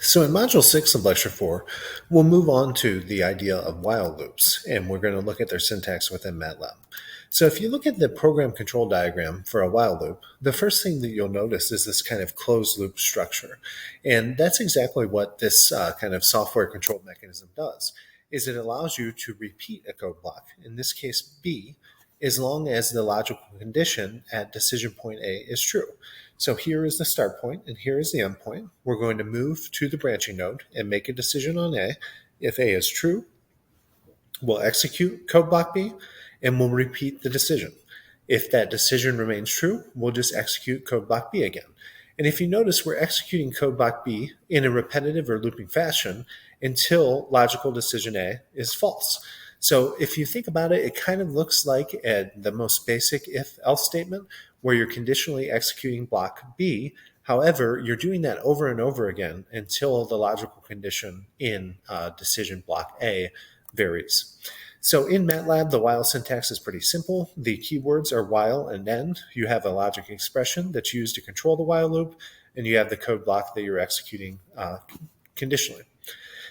So in Module 6 of Lecture 4, we'll move on to the idea of while loops, and we're going to look at their syntax within MATLAB. So if you look at the program control diagram for a while loop, the first thing that you'll notice is this kind of closed loop structure. And that's exactly what this kind of software control mechanism does, is it allows you to repeat a code block, in this case B, as long as the logical condition at decision point A is true. So here is the start point and here is the end point. We're going to move to the branching node and make a decision on A. If A is true, we'll execute code block B and we'll repeat the decision. If that decision remains true, we'll just execute code block B again. And if you notice, we're executing code block B in a repetitive or looping fashion until logical decision A is false. So if you think about it, it kind of looks like the most basic if-else statement where you're conditionally executing block B. However, you're doing that over and over again until the logical condition in decision block A varies. So in MATLAB, the while syntax is pretty simple. The keywords are while and end. You have a logic expression that's used to control the while loop, and you have the code block that you're executing conditionally.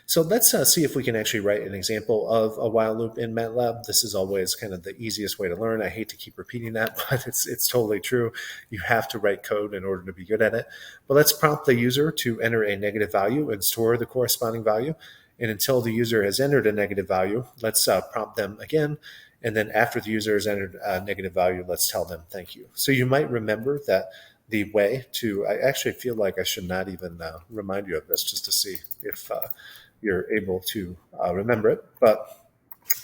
So let's see if we can actually write an example of a while loop in MATLAB. This is always kind of the easiest way to learn. I hate to keep repeating that, but it's totally true. You have to write code in order to be good at it. But let's prompt the user to enter a negative value and store the corresponding value. And until the user has entered a negative value, let's prompt them again. And then after the user has entered a negative value, let's tell them thank you. So you might remember that the way to, I actually feel like I should not even remind you of this just to see if you're able to remember it. But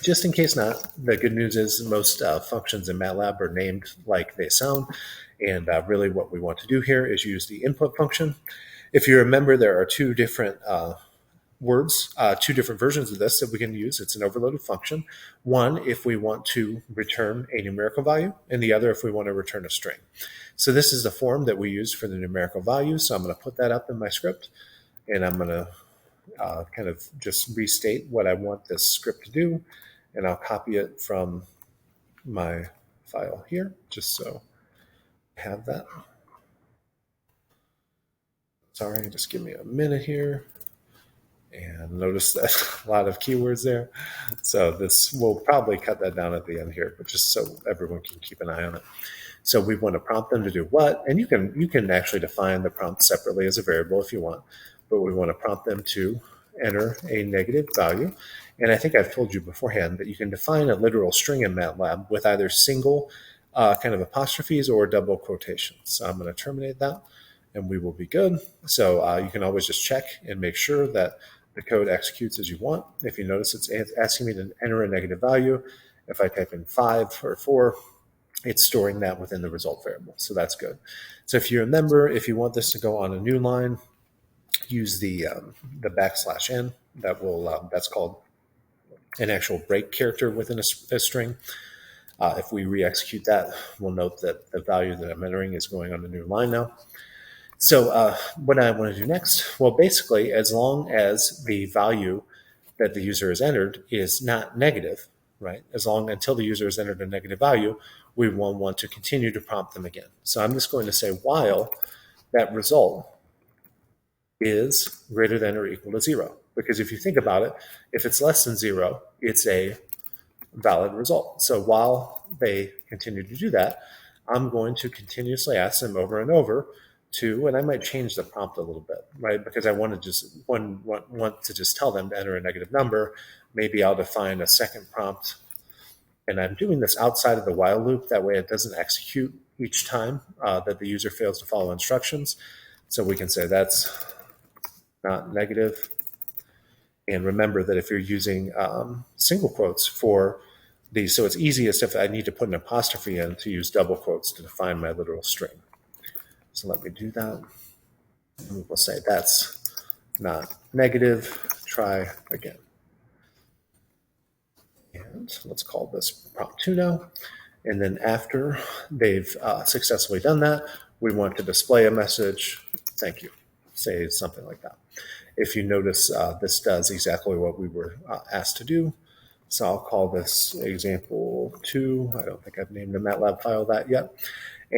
just in case not, the good news is most functions in MATLAB are named like they sound. And really what we want to do here is use the input function. If you remember, there are two different words, two different versions of this that we can use. It's an overloaded function. One, if we want to return a numerical value, and the other if we want to return a string. So this is the form that we use for the numerical value. So I'm going to put that up in my script, and I'm going to kind of just restate what I want this script to do, and I'll copy it from my file here, just so I have that. Sorry, just give me a minute here. And notice that a lot of keywords there. So this, we'll probably cut that down at the end here, but just so everyone can keep an eye on it. So we want to prompt them to do what? And you can actually define the prompt separately as a variable if you want, but we want to prompt them to enter a negative value. And I think I've told you beforehand that you can define a literal string in MATLAB with either single kind of apostrophes or double quotations. So I'm going to terminate that and we will be good. So you can always just check and make sure that the code executes as you want. If you notice, it's asking me to enter a negative value. If I type in 5 or 4, it's storing that within the result variable. So that's good. So if you remember, if you want this to go on a new line, use the \n. That's called an actual break character within a string. If we re-execute that, we'll note that the value that I'm entering is going on a new line now. So what I want to do next, well, basically, as long as the value that the user has entered is not negative, right? Until the user has entered a negative value, we will want to continue to prompt them again. So I'm just going to say while that result is greater than or equal to 0. Because if you think about it, if it's less than 0, it's a valid result. So while they continue to do that, I'm going to continuously ask them over and over to, and I might change the prompt a little bit, right? Because I want to just tell them to enter a negative number. Maybe I'll define a second prompt. And I'm doing this outside of the while loop. That way it doesn't execute each time that the user fails to follow instructions. So we can say that's not negative. And remember that if you're using single quotes for these, so it's easiest if I need to put an apostrophe in to use double quotes to define my literal string. So let me do that. And we'll say that's not negative. Try again. And let's call this prompt 2 now. And then after they've successfully done that, we want to display a message, thank you. Say something like that. If you notice, this does exactly what we were asked to do. So I'll call this example 2. I don't think I've named the MATLAB file that yet.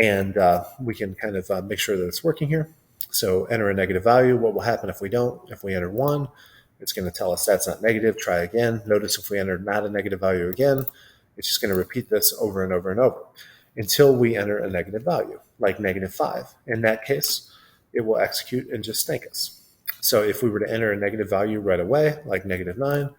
And we can kind of make sure that it's working here. So enter a negative value. What will happen if we don't? If we enter 1, it's going to tell us that's not negative. Try again. Notice if we enter not a negative value again, it's just going to repeat this over and over and over until we enter a negative value, like -5. In that case, it will execute and just thank us. So if we were to enter a negative value right away, like -9,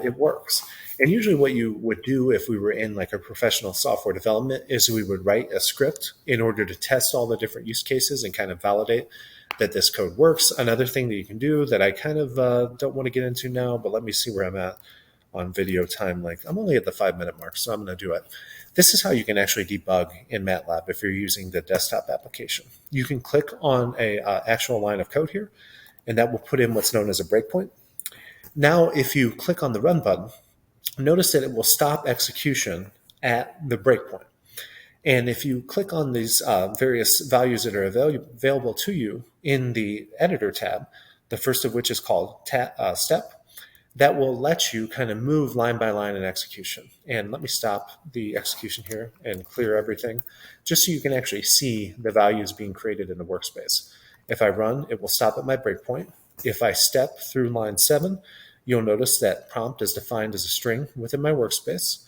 it works. And usually what you would do if we were in like a professional software development is we would write a script in order to test all the different use cases and kind of validate that this code works. Another thing that you can do that I kind of don't want to get into now, but let me see where I'm at on video time. Like I'm only at the 5-minute mark, so I'm going to do it. This is how you can actually debug in MATLAB if you're using the desktop application. You can click on a actual line of code here, and that will put in what's known as a breakpoint. Now, if you click on the run button, notice that it will stop execution at the breakpoint. And if you click on these various values that are available to you in the editor tab, the first of which is called step, that will let you kind of move line by line in execution. And let me stop the execution here and clear everything, just so you can actually see the values being created in the workspace. If I run, it will stop at my breakpoint. If I step through line 7, you'll notice that prompt is defined as a string within my workspace.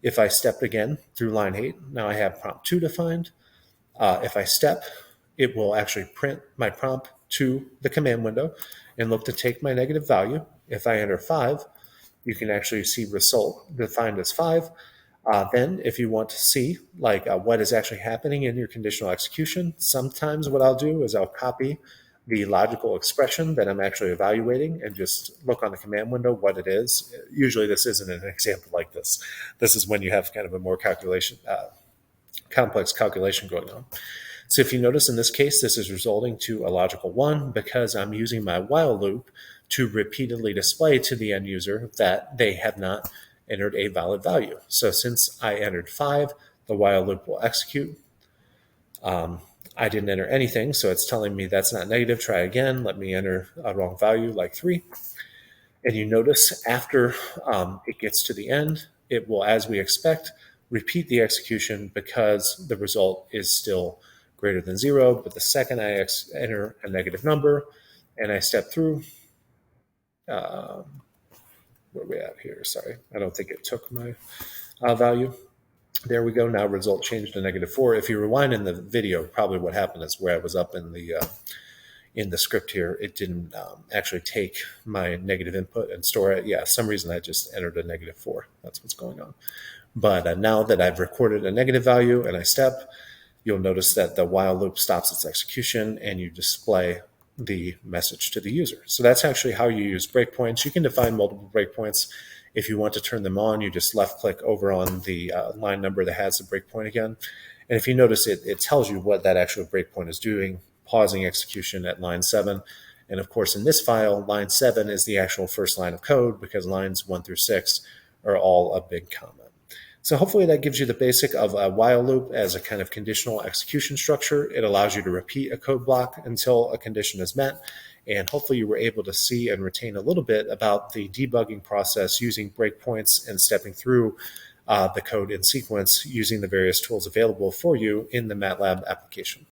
If I step again through line 8, now I have prompt 2 defined. If I step, it will actually print my prompt to the command window and look to take my negative value. If I enter 5, you can actually see result defined as 5. Then if you want to see like what is actually happening in your conditional execution, sometimes what I'll do is I'll copy the logical expression that I'm actually evaluating and just look on the command window what it is. Usually this isn't an example like this. This is when you have kind of a more complex calculation going on. So if you notice in this case, this is resulting to a logical 1 because I'm using my while loop to repeatedly display to the end user that they have not entered a valid value. So since I entered 5, the while loop will execute. I didn't enter anything, so it's telling me that's not negative. Try again. Let me enter a wrong value like 3. And you notice after it gets to the end, it will, as we expect, repeat the execution because the result is still greater than 0. But the second I enter a negative number and I step through, where are we at here? Sorry, I don't think it took my value. There we go. Now result changed to -4. If you rewind in the video, probably what happened is where I was up in the script here, it didn't actually take my negative input and store it. Yeah, some reason I just entered a -4. That's what's going on. But now that I've recorded a negative value and I step, you'll notice that the while loop stops its execution and you display the message to the user. So that's actually how you use breakpoints. You can define multiple breakpoints. If you want to turn them on, you just left click over on the line number that has the breakpoint again. And if you notice, it tells you what that actual breakpoint is doing, pausing execution at line 7. And of course, in this file, line 7 is the actual first line of code because lines 1 through 6 are all a big comment. So hopefully that gives you the basic of a while loop as a kind of conditional execution structure. It allows you to repeat a code block until a condition is met. And hopefully you were able to see and retain a little bit about the debugging process using breakpoints and stepping through the code in sequence using the various tools available for you in the MATLAB application.